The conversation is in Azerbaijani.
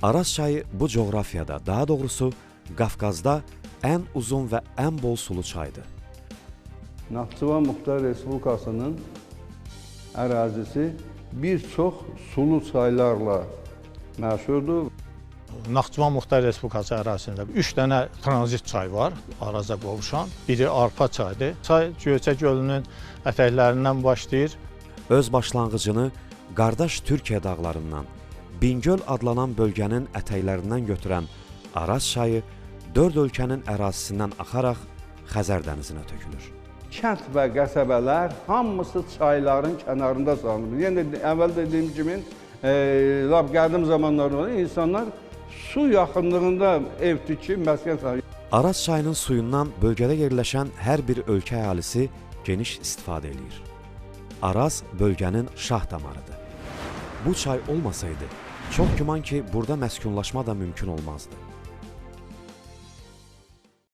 Araz çayı bu coğrafyada, daha doğrusu Qafqazda ən uzun və ən bol sulu çaydır. Naxçıvan Muxtar Respublikasının ərazisi bir çox sulu çaylarla məşhurdur. Naxçıvan Muxtar Respublikası ərazisində 3 dənə tranzit çay var, Araza qovuşan. Biri Arpa çayıdır. Çay Göyçə gölünün ətəklərindən başlayır. Öz başlanğıcını qardaş Türkiyə dağlarından, Bingöl adlanan bölgənin ətəklərindən götürən Araz çayı 4 ölkənin ərazisindən axaraq Xəzər dənizinə tökülür. Kənd və qəsəbələr hamısı çayların kənarında salınır. Yəni əvvəl dediyim kimi, lap qədim zamanlarda insanlar su yaxınlığında ev tikib məskən salır. Araz çayının suyundan bölgədə yerləşən hər bir ölkə əhalisi geniş istifadə edir. Araz bölgənin şah damarıdır. Bu çay olmasaydı, çox güman ki, burada məskunlaşma da mümkün olmazdı.